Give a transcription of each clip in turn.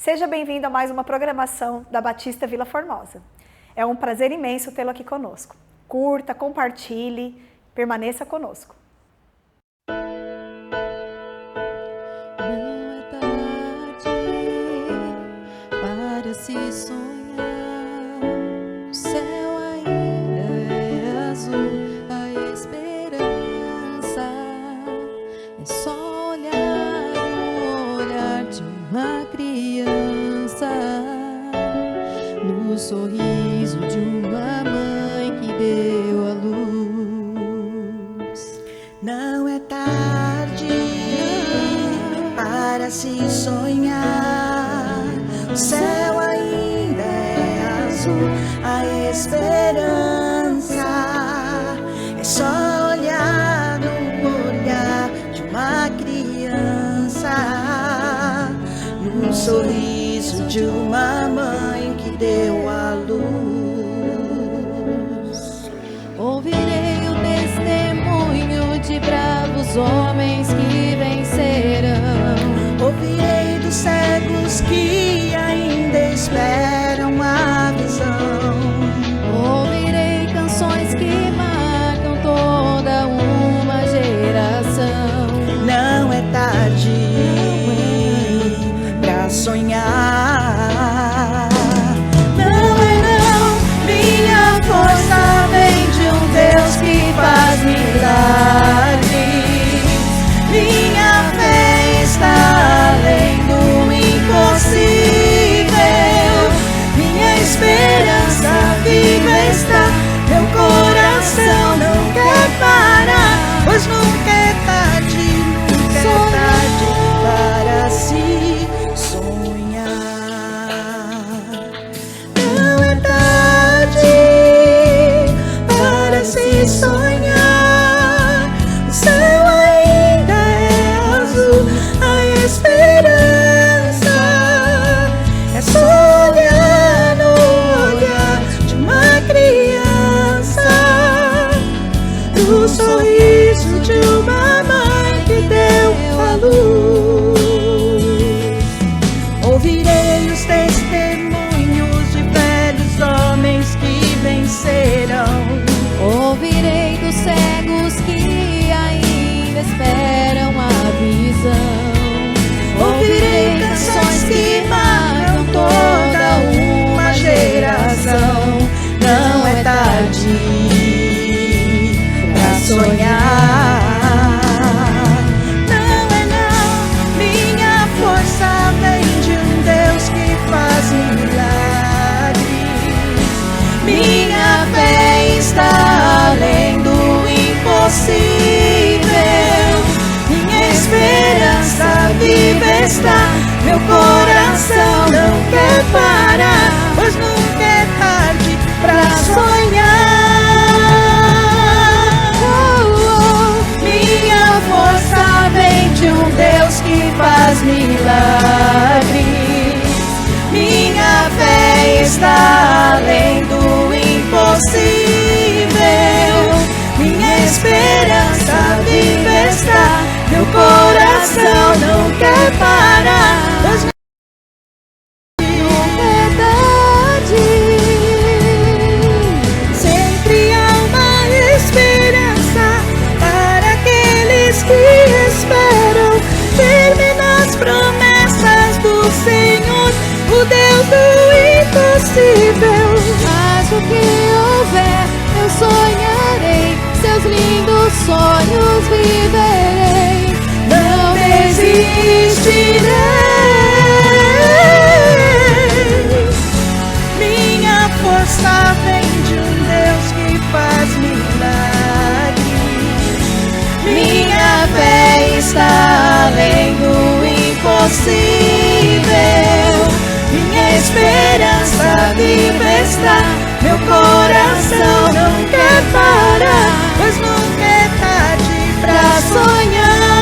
Seja bem-vindo a mais uma programação da Batista Vila Formosa. É um prazer imenso tê-lo aqui conosco. Curta, compartilhe, permaneça conosco. Não é tarde para se sonhar, o céu ainda é azul, a esperança é só olhar no olhar de uma criança, no sorriso de uma mãe que deu a luz. Não é tarde para se sonhar, o céu ainda é azul, a esperança é só olhar no olhar de uma criança, no sorriso de uma mãe que deu a luz. Ouvirei o testemunho de bravos homens que vencerão. Ouvirei dos cegos que ainda esperam a visão. Ouvirei canções que marcam toda uma geração. Não é tarde pra sonhar. Não é não, minha força vem de um Deus que faz milagres. Minha fé está além do impossível. Minha esperança viva está. Meu coração não quer parar, pois nunca é tarde, nunca é tarde para se sonhar. Não é tarde para se sonhar, o céu ainda é azul, a esperança é só olhar no olhar de uma criança, no sorriso de uma mãe que deu a luz. Ouvirei os testemunhos de velhos homens que vencerão. Ouvirei dos cegos que ainda esperam a visão. Ouvirei canções que marcam toda uma geração. Não é tarde pra sonhar. Não é não, minha força vem de um Deus que faz milagres. Minha fé está além do impossível. Minha esperança viva está. Meu coração não quer parar, pois nunca é tarde pra sonhar. Minha força vem de um Deus que faz milagres. Minha fé está além do impossível. Minha esperança viva está. Meu coração não quer parar, pois nunca é tarde. Sempre há uma esperança para aqueles que esperam. Firme nas promessas do Senhor, o Deus do impossível. Mas o que houver, eu sonharei, seus lindos sonhos viverei. Não desistirei. Minha força vem de um Deus que faz milagres. Minha fé está além do impossível. Minha esperança viva está. Meu coração não quer parar, pois nunca é tarde pra sonhar.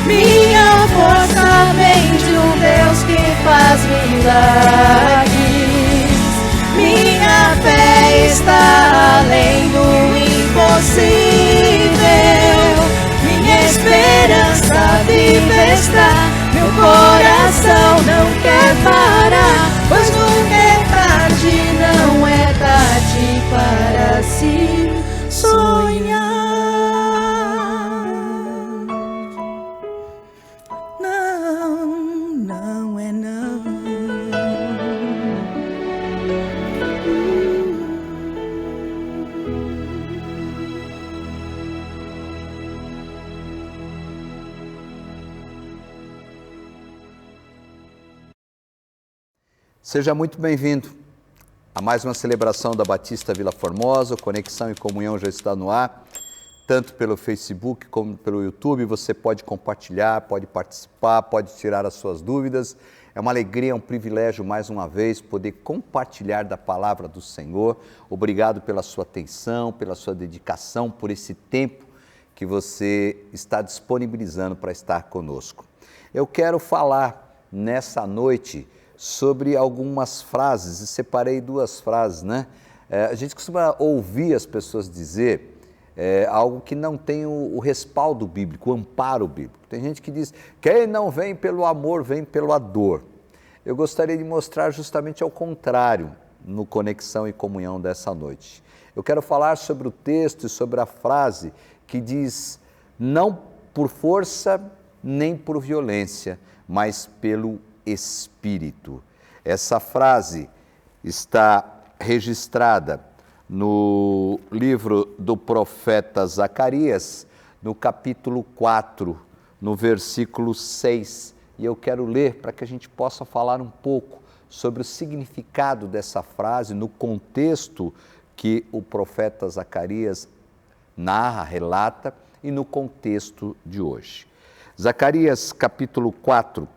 Minha força vem de um Deus que faz milagres. Minha fé está além do impossível. Minha esperança viva está. meu coração não quer parar, pois nunca é tarde, não é tarde para se sonhar. Não, não é não. Seja muito bem-vindo a mais uma celebração da Batista Vila Formosa. Conexão e Comunhão já está no ar, tanto pelo Facebook como pelo YouTube. Você pode compartilhar, pode participar, pode tirar as suas dúvidas. É uma alegria, um privilégio, mais uma vez, poder compartilhar da palavra do Senhor. Obrigado pela sua atenção, pela sua dedicação, por esse tempo que você está disponibilizando para estar conosco. Eu quero falar nessa noite sobre algumas frases, e separei duas frases, né? A gente costuma ouvir as pessoas dizer algo que não tem o respaldo bíblico, o amparo bíblico. Tem gente que diz, quem não vem pelo amor, vem pela dor. Eu gostaria de mostrar justamente ao contrário, no Conexão e Comunhão dessa noite. Eu quero falar sobre o texto e sobre a frase que diz, não por força nem por violência, mas pelo Espírito. Essa frase está registrada no livro do profeta Zacarias, no capítulo 4, no versículo 6. E eu quero ler para que a gente possa falar um pouco sobre o significado dessa frase, no contexto que o profeta Zacarias narra, relata, e no contexto de hoje. Zacarias, capítulo 4,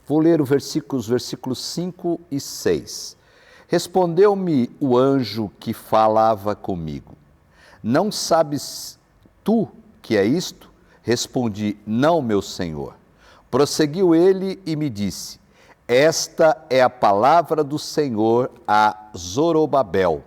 vou ler os versículos 5 e 6. Respondeu-me o anjo que falava comigo. Não sabes tu que é isto? Respondi, não, meu senhor. Prosseguiu ele e me disse, esta é a palavra do Senhor a Zorobabel.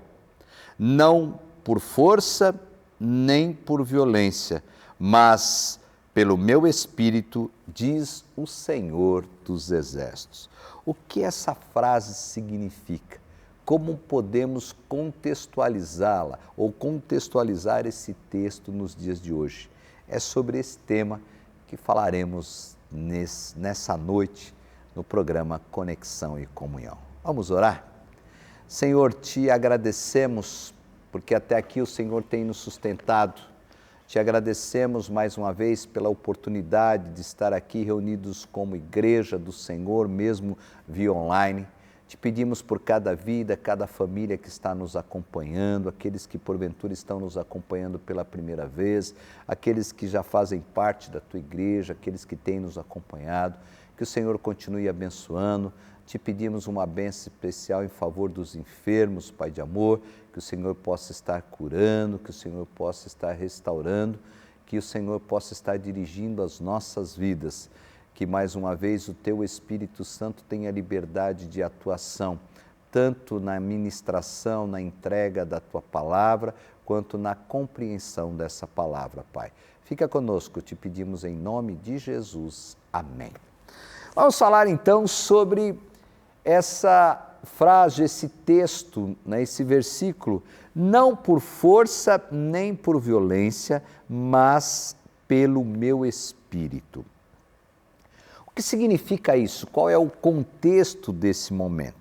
Não por força nem por violência, mas pelo meu Espírito, diz o Senhor dos Exércitos. O que essa frase significa? Como podemos contextualizá-la ou contextualizar esse texto nos dias de hoje? É sobre esse tema que falaremos nessa noite no programa Conexão e Comunhão. Vamos orar? Senhor, te agradecemos porque até aqui o Senhor tem nos sustentado. Te agradecemos mais uma vez pela oportunidade de estar aqui reunidos como igreja do Senhor, mesmo via online. Te pedimos por cada vida, cada família que está nos acompanhando, aqueles que porventura estão nos acompanhando pela primeira vez, aqueles que já fazem parte da tua igreja, aqueles que têm nos acompanhado, que o Senhor continue abençoando. Te pedimos uma bênção especial em favor dos enfermos, Pai de amor, que o Senhor possa estar curando, que o Senhor possa estar restaurando, que o Senhor possa estar dirigindo as nossas vidas, que mais uma vez o Teu Espírito Santo tenha liberdade de atuação, tanto na ministração, na entrega da Tua palavra, quanto na compreensão dessa palavra, Pai. Fica conosco, te pedimos em nome de Jesus. Amém. Vamos falar então sobre essa frase, esse texto, né, esse versículo, não por força nem por violência, mas pelo meu Espírito. O que significa isso? Qual é o contexto desse momento?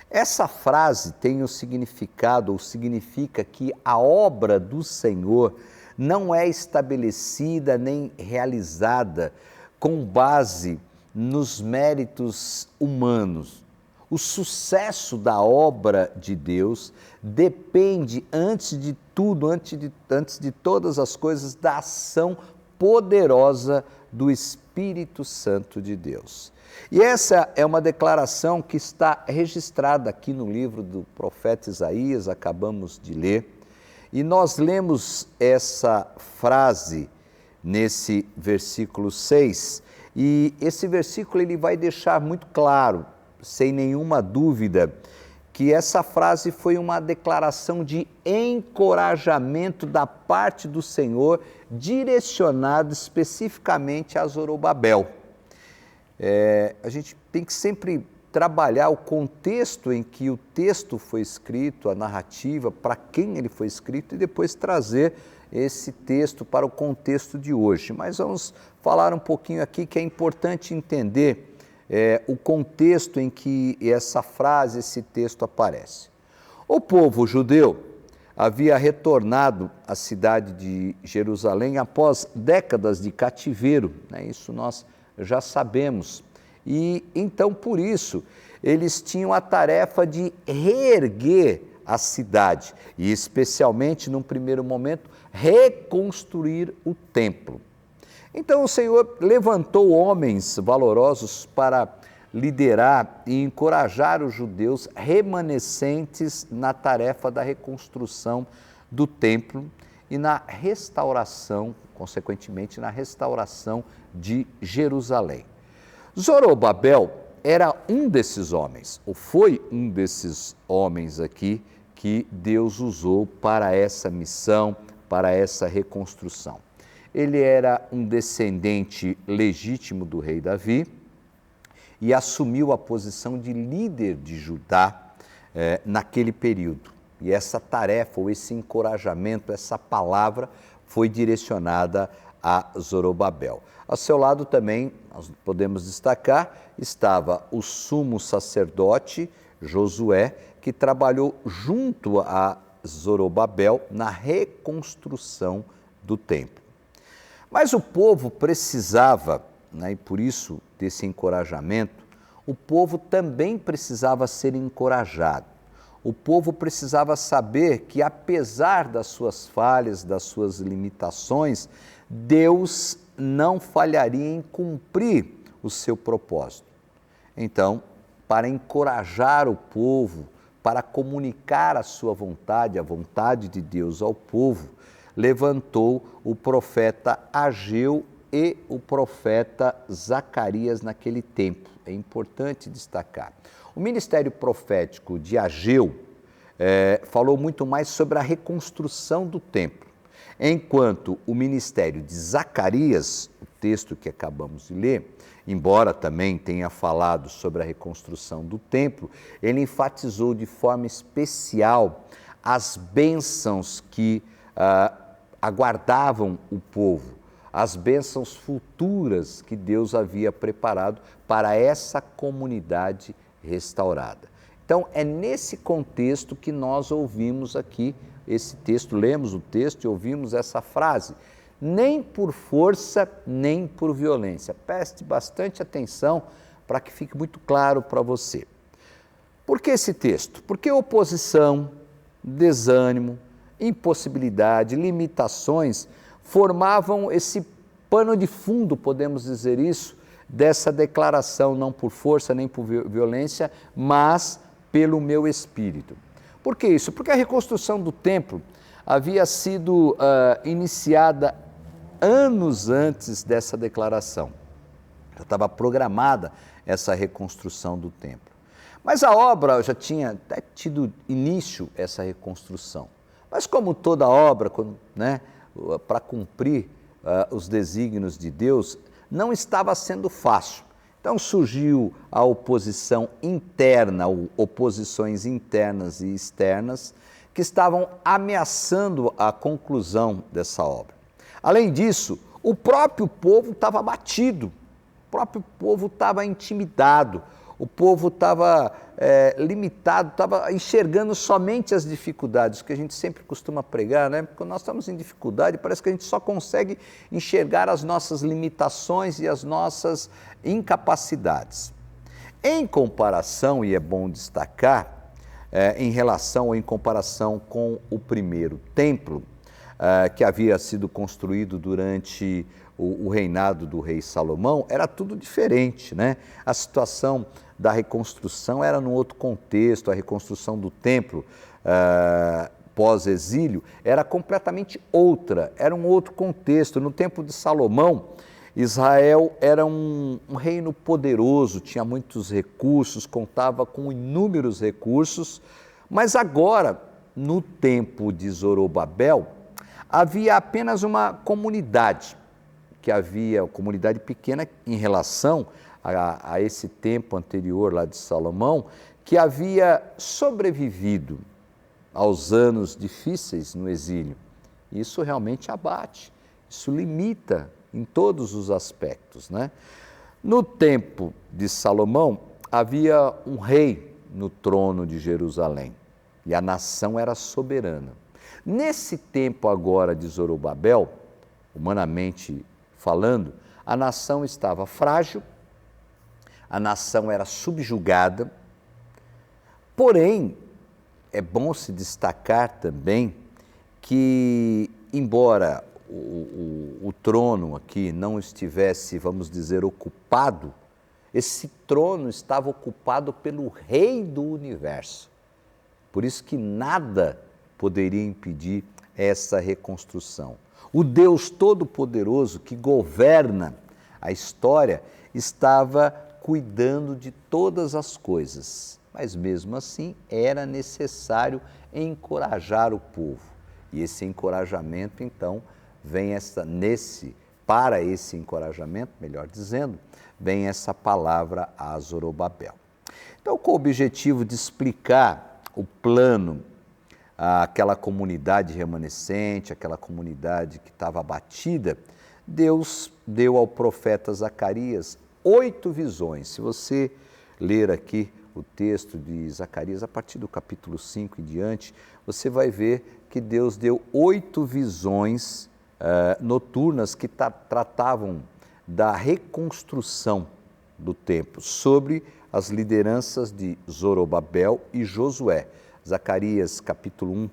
Essa frase tem o significado, ou significa que a obra do Senhor não é estabelecida nem realizada com base nos méritos humanos. O sucesso da obra de Deus depende, antes de tudo, antes de todas as coisas, da ação poderosa do Espírito Santo de Deus. E essa é uma declaração que está registrada aqui no livro do profeta Isaías, acabamos de ler, e nós lemos essa frase nesse versículo 6, e esse versículo ele vai deixar muito claro, sem nenhuma dúvida, que essa frase foi uma declaração de encorajamento da parte do Senhor, direcionado especificamente a Zorobabel. a gente tem que sempre trabalhar o contexto em que o texto foi escrito, a narrativa, para quem ele foi escrito e depois trazer esse texto para o contexto de hoje. Mas vamos falar um pouquinho aqui que é importante entender o contexto em que essa frase, esse texto aparece. O povo judeu havia retornado à cidade de Jerusalém após décadas de cativeiro, né? Isso nós já sabemos. E então, por isso, eles tinham a tarefa de reerguer a cidade e, especialmente, num primeiro momento, reconstruir o templo. Então, o Senhor levantou homens valorosos para liderar e encorajar os judeus remanescentes na tarefa da reconstrução do templo e na restauração, consequentemente, na restauração de Jerusalém. Zorobabel era um desses homens, ou foi um desses homens aqui que Deus usou para essa missão, para essa reconstrução. Ele era um descendente legítimo do rei Davi e assumiu a posição de líder de Judá naquele período. E essa tarefa, ou esse encorajamento, essa palavra foi direcionada a Zorobabel. Ao seu lado também, nós podemos destacar, estava o sumo sacerdote Josué, que trabalhou junto a Zorobabel na reconstrução do templo. Mas o povo precisava, né, e por isso desse encorajamento, o povo também precisava ser encorajado. O povo precisava saber que, apesar das suas falhas, das suas limitações, Deus não falharia em cumprir o seu propósito. Então, para encorajar o povo, para comunicar a sua vontade, a vontade de Deus ao povo, levantou o profeta Ageu e o profeta Zacarias naquele tempo. É importante destacar. O ministério profético de Ageu falou muito mais sobre a reconstrução do templo, enquanto o ministério de Zacarias, o texto que acabamos de ler, embora também tenha falado sobre a reconstrução do templo, ele enfatizou de forma especial as bênçãos que aguardavam o povo, as bênçãos futuras que Deus havia preparado para essa comunidade restaurada. Então, é nesse contexto que nós ouvimos aqui esse texto, lemos o texto e ouvimos essa frase: nem por força, nem por violência. Preste bastante atenção para que fique muito claro para você. Por que esse texto? Porque oposição, desânimo, impossibilidade, limitações formavam esse pano de fundo, podemos dizer isso, dessa declaração, não por força nem por violência, mas pelo meu espírito. Por que isso? Porque a reconstrução do templo havia sido iniciada anos antes dessa declaração. Já estava programada essa reconstrução do templo. Mas a obra já tinha até tido início, essa reconstrução. Mas como toda obra, para cumprir os desígnios de Deus, não estava sendo fácil. Então surgiu a oposição interna, ou oposições internas e externas, que estavam ameaçando a conclusão dessa obra. Além disso, o próprio povo estava abatido, o próprio povo estava intimidado, o povo estava limitado, estava enxergando somente as dificuldades, que a gente sempre costuma pregar, né? Quando nós estamos em dificuldade, parece que a gente só consegue enxergar as nossas limitações e as nossas incapacidades. Em comparação, e é bom destacar, em comparação com o primeiro templo, que havia sido construído durante o reinado do rei Salomão, era tudo diferente, né? A situação da reconstrução era num outro contexto, a reconstrução do templo pós-exílio era completamente outra, era um outro contexto. No tempo de Salomão, Israel era um reino poderoso, tinha muitos recursos, contava com inúmeros recursos, mas agora, no tempo de Zorobabel, havia apenas uma comunidade, comunidade pequena em relação a esse tempo anterior lá de Salomão, que havia sobrevivido aos anos difíceis no exílio. Isso realmente abate, isso limita em todos os aspectos, né? No tempo de Salomão, havia um rei no trono de Jerusalém e a nação era soberana. Nesse tempo agora de Zorobabel, humanamente falando, a nação estava frágil, a nação era subjugada, porém, é bom se destacar também que, embora o trono aqui não estivesse, vamos dizer, ocupado, esse trono estava ocupado pelo Rei do Universo. Por isso que nada poderia impedir essa reconstrução. O Deus Todo-Poderoso que governa a história estava cuidando de todas as coisas, mas mesmo assim era necessário encorajar o povo. E esse encorajamento, então, para esse encorajamento, melhor dizendo, vem essa palavra a Zorobabel. Então, com o objetivo de explicar o plano àquela comunidade remanescente, aquela comunidade que estava abatida, Deus deu ao profeta Zacarias 8 visões. Se você ler aqui o texto de Zacarias, a partir do capítulo 5 em diante, você vai ver que Deus deu 8 visões noturnas que tratavam da reconstrução do templo, sobre as lideranças de Zorobabel e Josué. Zacarias capítulo 1,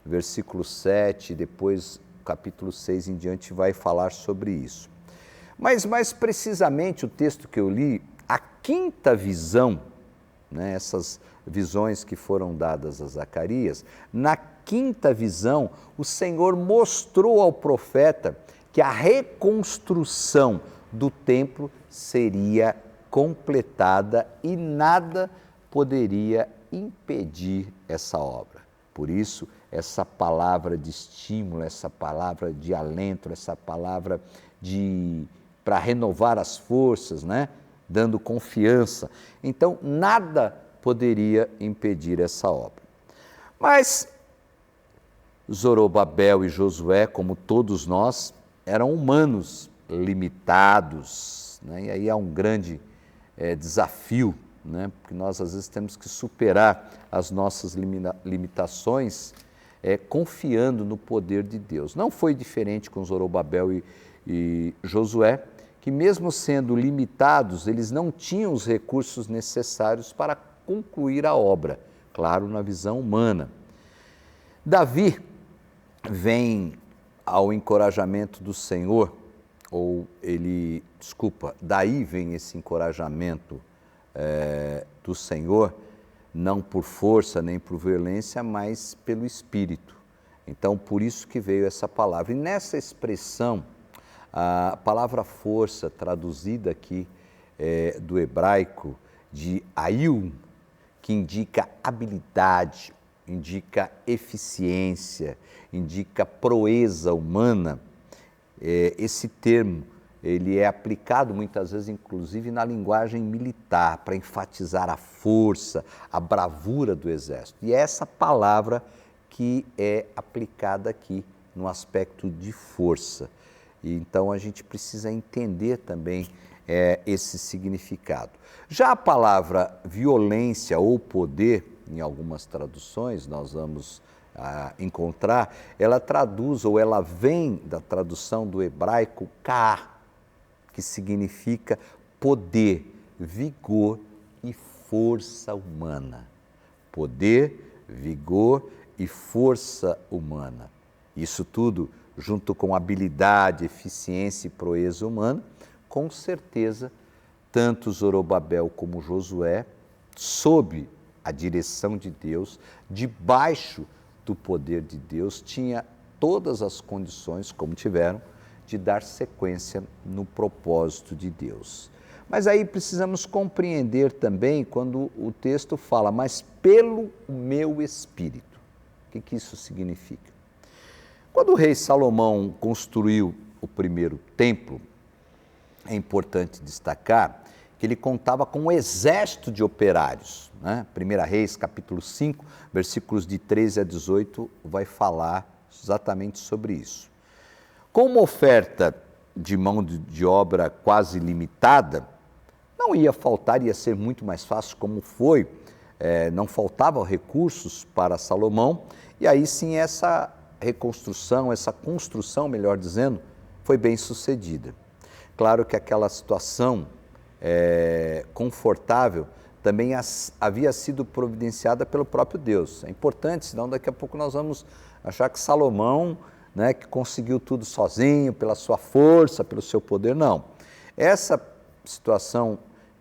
versículo 7, depois capítulo 6 em diante vai falar sobre isso. Mas mais precisamente o texto que eu li, a quinta visão, né, essas visões que foram dadas a Zacarias, na quinta visão, o Senhor mostrou ao profeta que a reconstrução do templo seria completada e nada poderia impedir essa obra. Por isso, essa palavra de estímulo, essa palavra de alento, essa palavra para renovar as forças, né? Dando confiança. Então, nada poderia impedir essa obra. Mas Zorobabel e Josué, como todos nós, eram humanos limitados, né? E aí há um grande desafio, né? Porque nós às vezes temos que superar as nossas limitações confiando no poder de Deus. Não foi diferente com Zorobabel e Josué, que mesmo sendo limitados, eles não tinham os recursos necessários para concluir a obra, claro, na visão humana. Davi vem ao encorajamento do Senhor, daí vem esse encorajamento do Senhor, não por força nem por violência, mas pelo Espírito. Então, por isso que veio essa palavra. E nessa expressão, a palavra força, traduzida aqui do hebraico de ayun, que indica habilidade, indica eficiência, indica proeza humana, esse termo ele é aplicado muitas vezes, inclusive, na linguagem militar, para enfatizar a força, a bravura do exército. E é essa palavra que é aplicada aqui no aspecto de força. E então a gente precisa entender também esse significado. Já a palavra violência ou poder, em algumas traduções nós vamos encontrar, ela traduz ou ela vem da tradução do hebraico ka, que significa poder, vigor e força humana. Poder, vigor e força humana. Isso tudo junto com habilidade, eficiência e proeza humana, com certeza, tanto Zorobabel como Josué, sob a direção de Deus, debaixo do poder de Deus, tinha todas as condições, como tiveram, de dar sequência no propósito de Deus. Mas aí precisamos compreender também quando o texto fala, mas pelo meu Espírito. O que isso significa? Quando o rei Salomão construiu o primeiro templo, é importante destacar que ele contava com um exército de operários. Né? 1 Reis, capítulo 5, versículos de 13 a 18, vai falar exatamente sobre isso. Com uma oferta de mão de obra quase limitada, não ia faltar, ia ser muito mais fácil, como foi, não faltavam recursos para Salomão, e aí sim essa reconstrução, essa construção, melhor dizendo, foi bem sucedida. Claro que aquela situação confortável também havia sido providenciada pelo próprio Deus. É importante, senão daqui a pouco nós vamos achar que Salomão, né, que conseguiu tudo sozinho, pela sua força, pelo seu poder, não. Essa situação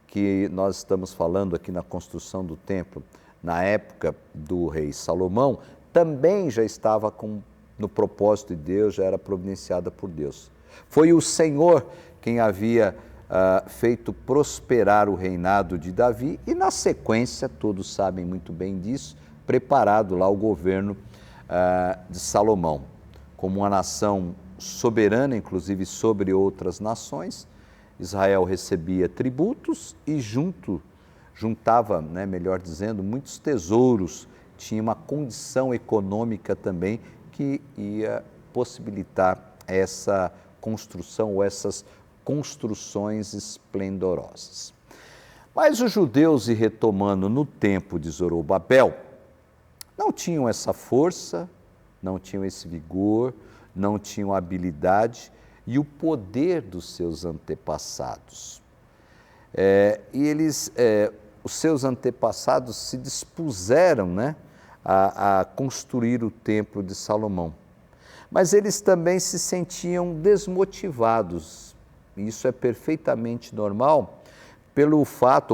que nós estamos falando aqui na construção do templo, na época do rei Salomão, também já estava no propósito de Deus, já era providenciada por Deus. Foi o Senhor quem havia feito prosperar o reinado de Davi e, na sequência, todos sabem muito bem disso, preparado lá o governo de Salomão. Como uma nação soberana, inclusive sobre outras nações, Israel recebia tributos e juntava, né, melhor dizendo, muitos tesouros, tinha uma condição econômica também que ia possibilitar essa construção ou essas construções esplendorosas. Mas os judeus, e retomando no tempo de Zorobabel, não tinham essa força, não tinham esse vigor, não tinham a habilidade e o poder dos seus antepassados. Os seus antepassados se dispuseram, né, a construir o templo de Salomão. Mas eles também se sentiam desmotivados. Isso é perfeitamente normal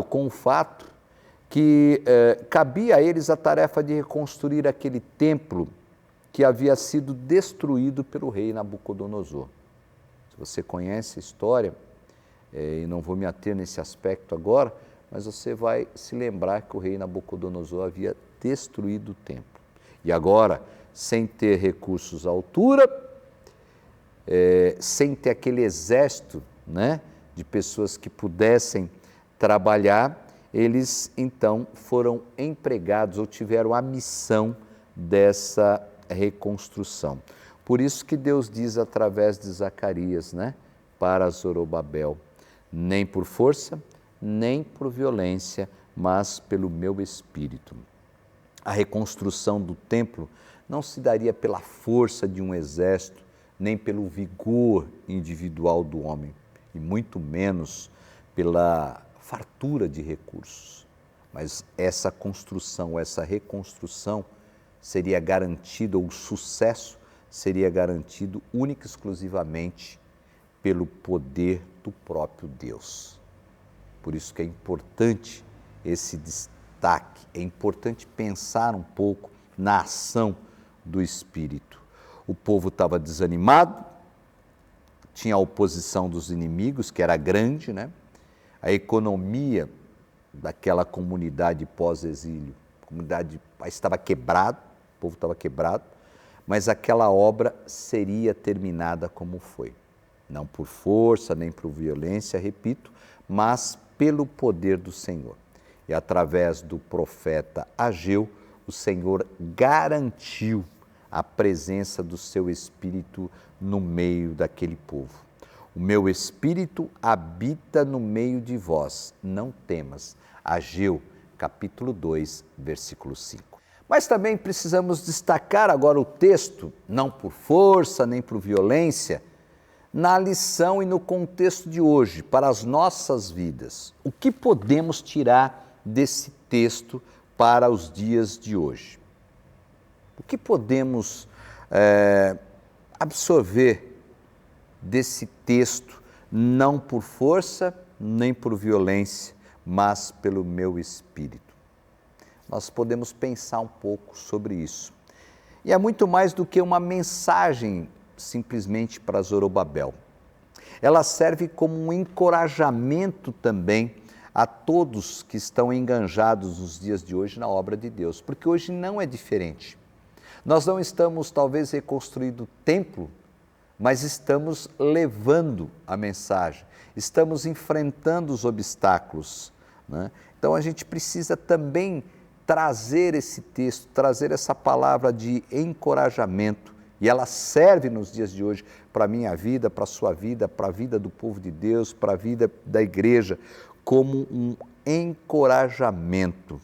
com o fato que cabia a eles a tarefa de reconstruir aquele templo que havia sido destruído pelo rei Nabucodonosor. Se você conhece a história, e não vou me ater nesse aspecto agora, mas você vai se lembrar que o rei Nabucodonosor havia destruído o templo. E agora, sem ter recursos à altura, sem ter aquele exército, né, de pessoas que pudessem trabalhar, eles então foram empregados ou tiveram a missão dessa reconstrução. Por isso que Deus diz através de Zacarias, né, para Zorobabel, nem por força, nem por violência, mas pelo meu Espírito. A reconstrução do templo não se daria pela força de um exército, nem pelo vigor individual do homem, e muito menos pela fartura de recursos. Mas essa construção, essa reconstrução seria garantido, ou o sucesso seria garantido única e exclusivamente pelo poder do próprio Deus. Por isso que é importante esse destaque, é importante pensar um pouco na ação do Espírito. O povo estava desanimado, tinha a oposição dos inimigos, que era grande, né? A economia daquela comunidade pós-exílio, a comunidade estava quebrada, o povo estava quebrado, mas aquela obra seria terminada como foi. Não por força, nem por violência, repito, mas pelo poder do Senhor. E através do profeta Ageu, o Senhor garantiu a presença do seu Espírito no meio daquele povo. O meu Espírito habita no meio de vós, não temas. Ageu, capítulo 2, versículo 5. Mas também precisamos destacar agora o texto, não por força nem por violência, na lição e no contexto de hoje, para as nossas vidas. O que podemos tirar desse texto para os dias de hoje? O que podemos absorver desse texto, não por força nem por violência, mas pelo meu Espírito? Nós podemos pensar um pouco sobre isso. E é muito mais do que uma mensagem simplesmente para Zorobabel. Ela serve como um encorajamento também a todos que estão enganjados nos dias de hoje na obra de Deus, porque hoje não é diferente. Nós não estamos talvez reconstruindo o templo, mas estamos levando a mensagem, estamos enfrentando os obstáculos, né? Então a gente precisa também trazer esse texto, trazer essa palavra de encorajamento, e ela serve nos dias de hoje para a minha vida, para a sua vida, para a vida do povo de Deus, para a vida da igreja, como um encorajamento.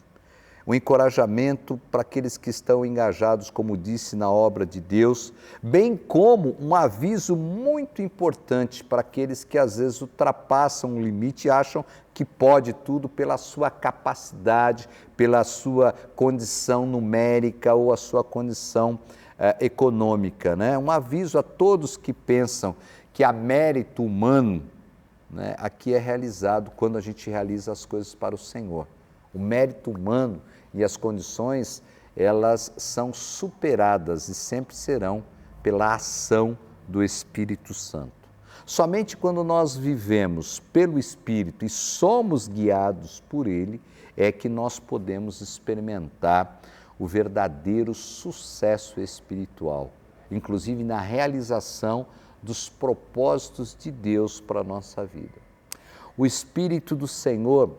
Um encorajamento para aqueles que estão engajados, como disse, na obra de Deus, bem como um aviso muito importante para aqueles que às vezes ultrapassam o limite e acham que pode tudo pela sua capacidade, pela sua condição numérica ou a sua condição econômica, né? Um aviso a todos que pensam que há mérito humano, né, aqui é realizado quando a gente realiza as coisas para o Senhor. O mérito humano e as condições, elas são superadas e sempre serão pela ação do Espírito Santo. Somente quando nós vivemos pelo Espírito e somos guiados por Ele, é que nós podemos experimentar o verdadeiro sucesso espiritual, inclusive na realização dos propósitos de Deus para a nossa vida. O Espírito do Senhor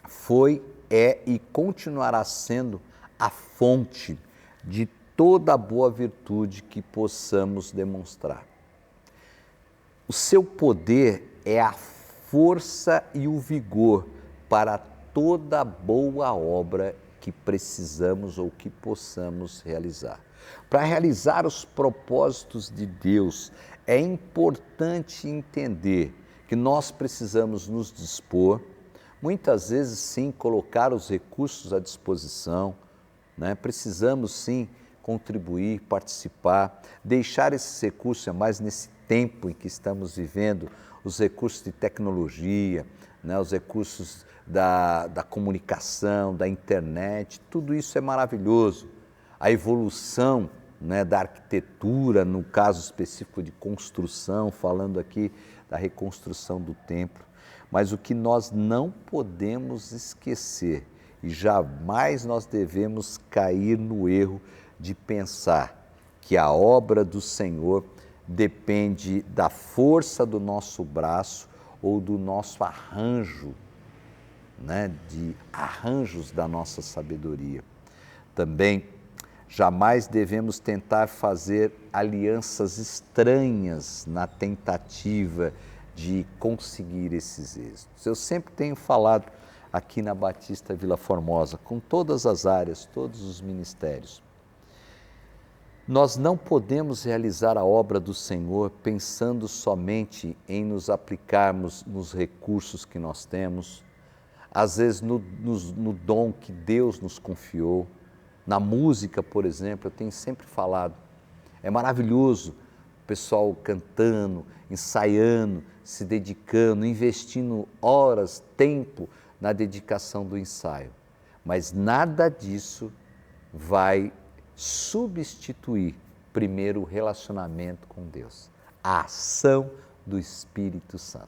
foi, é e continuará sendo a fonte de toda a boa virtude que possamos demonstrar. O seu poder é a força e o vigor para toda boa obra que precisamos ou que possamos realizar. Para realizar os propósitos de Deus, é importante entender que nós precisamos nos dispor, muitas vezes sim, colocar os recursos à disposição, né? Precisamos sim contribuir, participar, deixar esses recursos, mais nesse tempo em que estamos vivendo, os recursos de tecnologia, né? Os recursos da comunicação, da internet, tudo isso é maravilhoso. A evolução, né, da arquitetura, no caso específico de construção, falando aqui da reconstrução do templo, mas o que nós não podemos esquecer e jamais nós devemos cair no erro de pensar que a obra do Senhor depende da força do nosso braço ou do nosso arranjo, né, de arranjos da nossa sabedoria. Também jamais devemos tentar fazer alianças estranhas na tentativa de conseguir esses êxitos. Eu sempre tenho falado aqui na Batista Vila Formosa, com todas as áreas, todos os ministérios. Nós não podemos realizar a obra do Senhor pensando somente em nos aplicarmos nos recursos que nós temos, às vezes no dom que Deus nos confiou. Na música, por exemplo, eu tenho sempre falado, é maravilhoso o pessoal cantando, ensaiando, se dedicando, investindo horas, tempo na dedicação do ensaio. Mas nada disso vai substituir, primeiro, o relacionamento com Deus, a ação do Espírito Santo.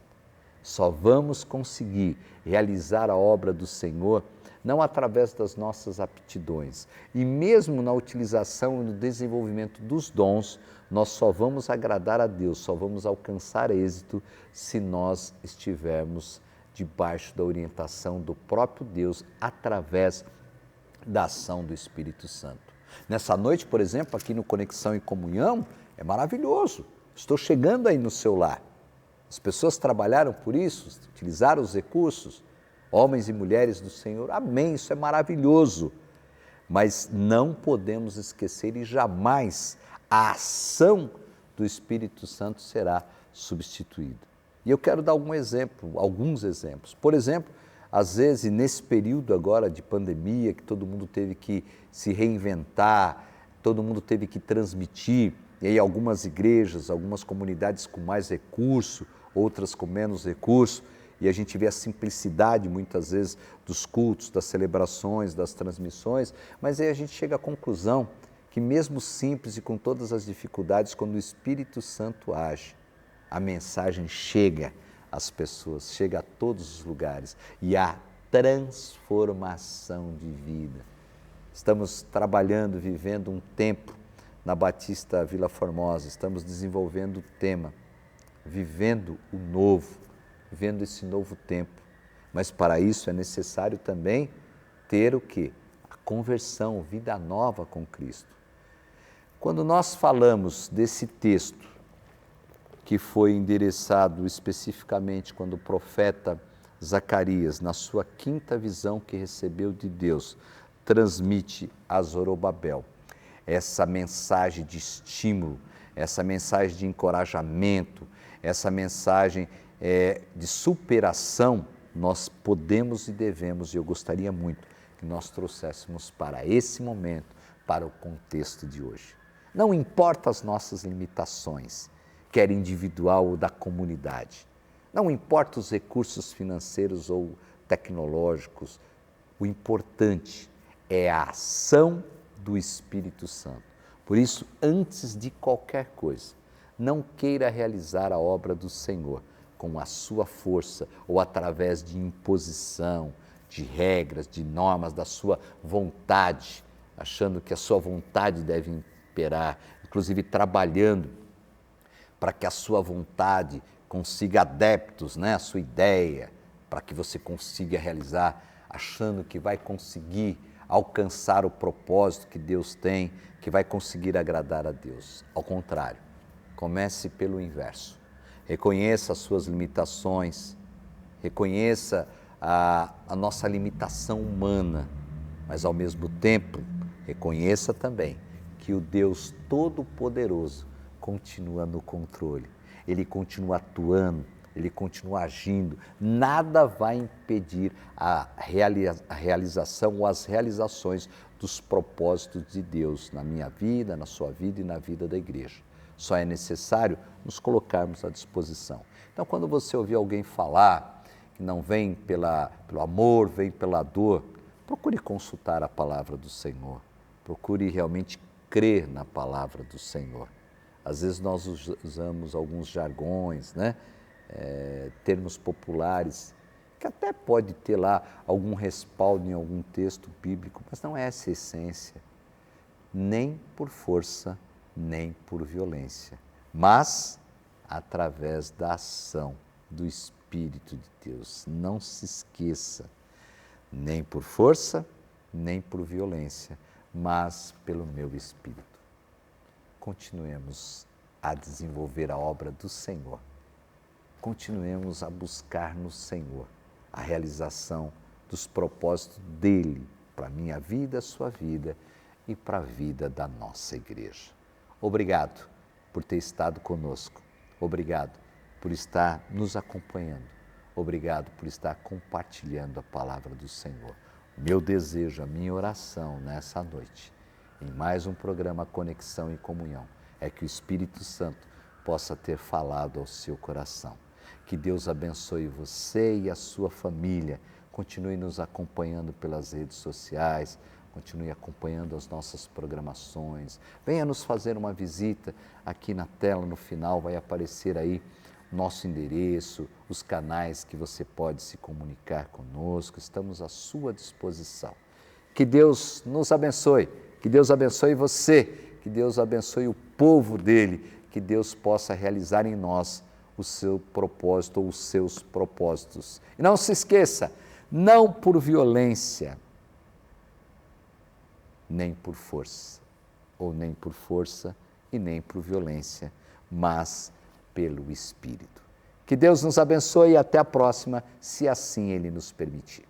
Só vamos conseguir realizar a obra do Senhor não através das nossas aptidões. E mesmo na utilização e no desenvolvimento dos dons, nós só vamos agradar a Deus, só vamos alcançar êxito se nós estivermos debaixo da orientação do próprio Deus através da ação do Espírito Santo. Nessa noite, por exemplo, aqui no Conexão e Comunhão, é maravilhoso. Estou chegando aí no seu lar. As pessoas trabalharam por isso, utilizaram os recursos, homens e mulheres do Senhor, amém, isso é maravilhoso. Mas não podemos esquecer e jamais a ação do Espírito Santo será substituída. E eu quero dar alguns exemplos. Por exemplo, às vezes nesse período agora de pandemia, que todo mundo teve que se reinventar, todo mundo teve que transmitir, e aí algumas igrejas, algumas comunidades com mais recurso, outras com menos recurso, e a gente vê a simplicidade muitas vezes dos cultos, das celebrações, das transmissões, mas aí a gente chega à conclusão que mesmo simples e com todas as dificuldades, quando o Espírito Santo age, a mensagem chega às pessoas, chega a todos os lugares e há transformação de vida. Estamos trabalhando, vivendo um tempo na Batista Vila Formosa, estamos desenvolvendo o tema Vivendo o Novo, vivendo esse novo tempo. Mas para isso é necessário também ter o quê? A conversão, vida nova com Cristo. Quando nós falamos desse texto, que foi endereçado especificamente quando o profeta Zacarias, na sua quinta visão que recebeu de Deus, transmite a Zorobabel essa mensagem de estímulo, essa mensagem de encorajamento, essa mensagem de superação, nós podemos e devemos, e eu gostaria muito que nós trouxéssemos para esse momento, para o contexto de hoje. Não importa as nossas limitações, quer individual ou da comunidade, não importa os recursos financeiros ou tecnológicos, o importante é a ação do Espírito Santo. Por isso, antes de qualquer coisa, não queira realizar a obra do Senhor com a sua força ou através de imposição, de regras, de normas, da sua vontade, achando que a sua vontade deve imperar, inclusive trabalhando para que a sua vontade consiga adeptos, né, a sua ideia, para que você consiga realizar, achando que vai conseguir alcançar o propósito que Deus tem, que vai conseguir agradar a Deus. Ao contrário, comece pelo inverso. Reconheça as suas limitações, reconheça a nossa limitação humana, mas ao mesmo tempo, reconheça também que o Deus Todo-Poderoso continua no controle, Ele continua atuando, Ele continua agindo, nada vai impedir a realização ou as realizações dos propósitos de Deus na minha vida, na sua vida e na vida da igreja. Só é necessário nos colocarmos à disposição. Então, quando você ouvir alguém falar que não vem pelo amor, vem pela dor, procure consultar a palavra do Senhor, procure realmente crer na palavra do Senhor. Às vezes nós usamos alguns jargões, né? Termos populares, que até pode ter lá algum respaldo em algum texto bíblico, mas não é essa a essência, nem por força, nem por violência, mas através da ação do Espírito de Deus. Não se esqueça, nem por força, nem por violência, mas pelo meu Espírito. Continuemos a desenvolver a obra do Senhor. Continuemos a buscar no Senhor a realização dos propósitos dEle para a minha vida, a sua vida e para a vida da nossa igreja. Obrigado por ter estado conosco. Obrigado por estar nos acompanhando. Obrigado por estar compartilhando a palavra do Senhor. Meu desejo, a minha oração nessa noite, em mais um programa Conexão e Comunhão, é que o Espírito Santo possa ter falado ao seu coração. Que Deus abençoe você e a sua família. Continue nos acompanhando pelas redes sociais, continue acompanhando as nossas programações. Venha nos fazer uma visita aqui na tela, no final vai aparecer aí nosso endereço, os canais que você pode se comunicar conosco, estamos à sua disposição. Que Deus nos abençoe, que Deus abençoe você, que Deus abençoe o povo dele, que Deus possa realizar em nós o seu propósito ou os seus propósitos. E não se esqueça, não por violência, nem por força, ou nem por força e nem por violência, mas pelo Espírito. Que Deus nos abençoe e até a próxima, se assim Ele nos permitir.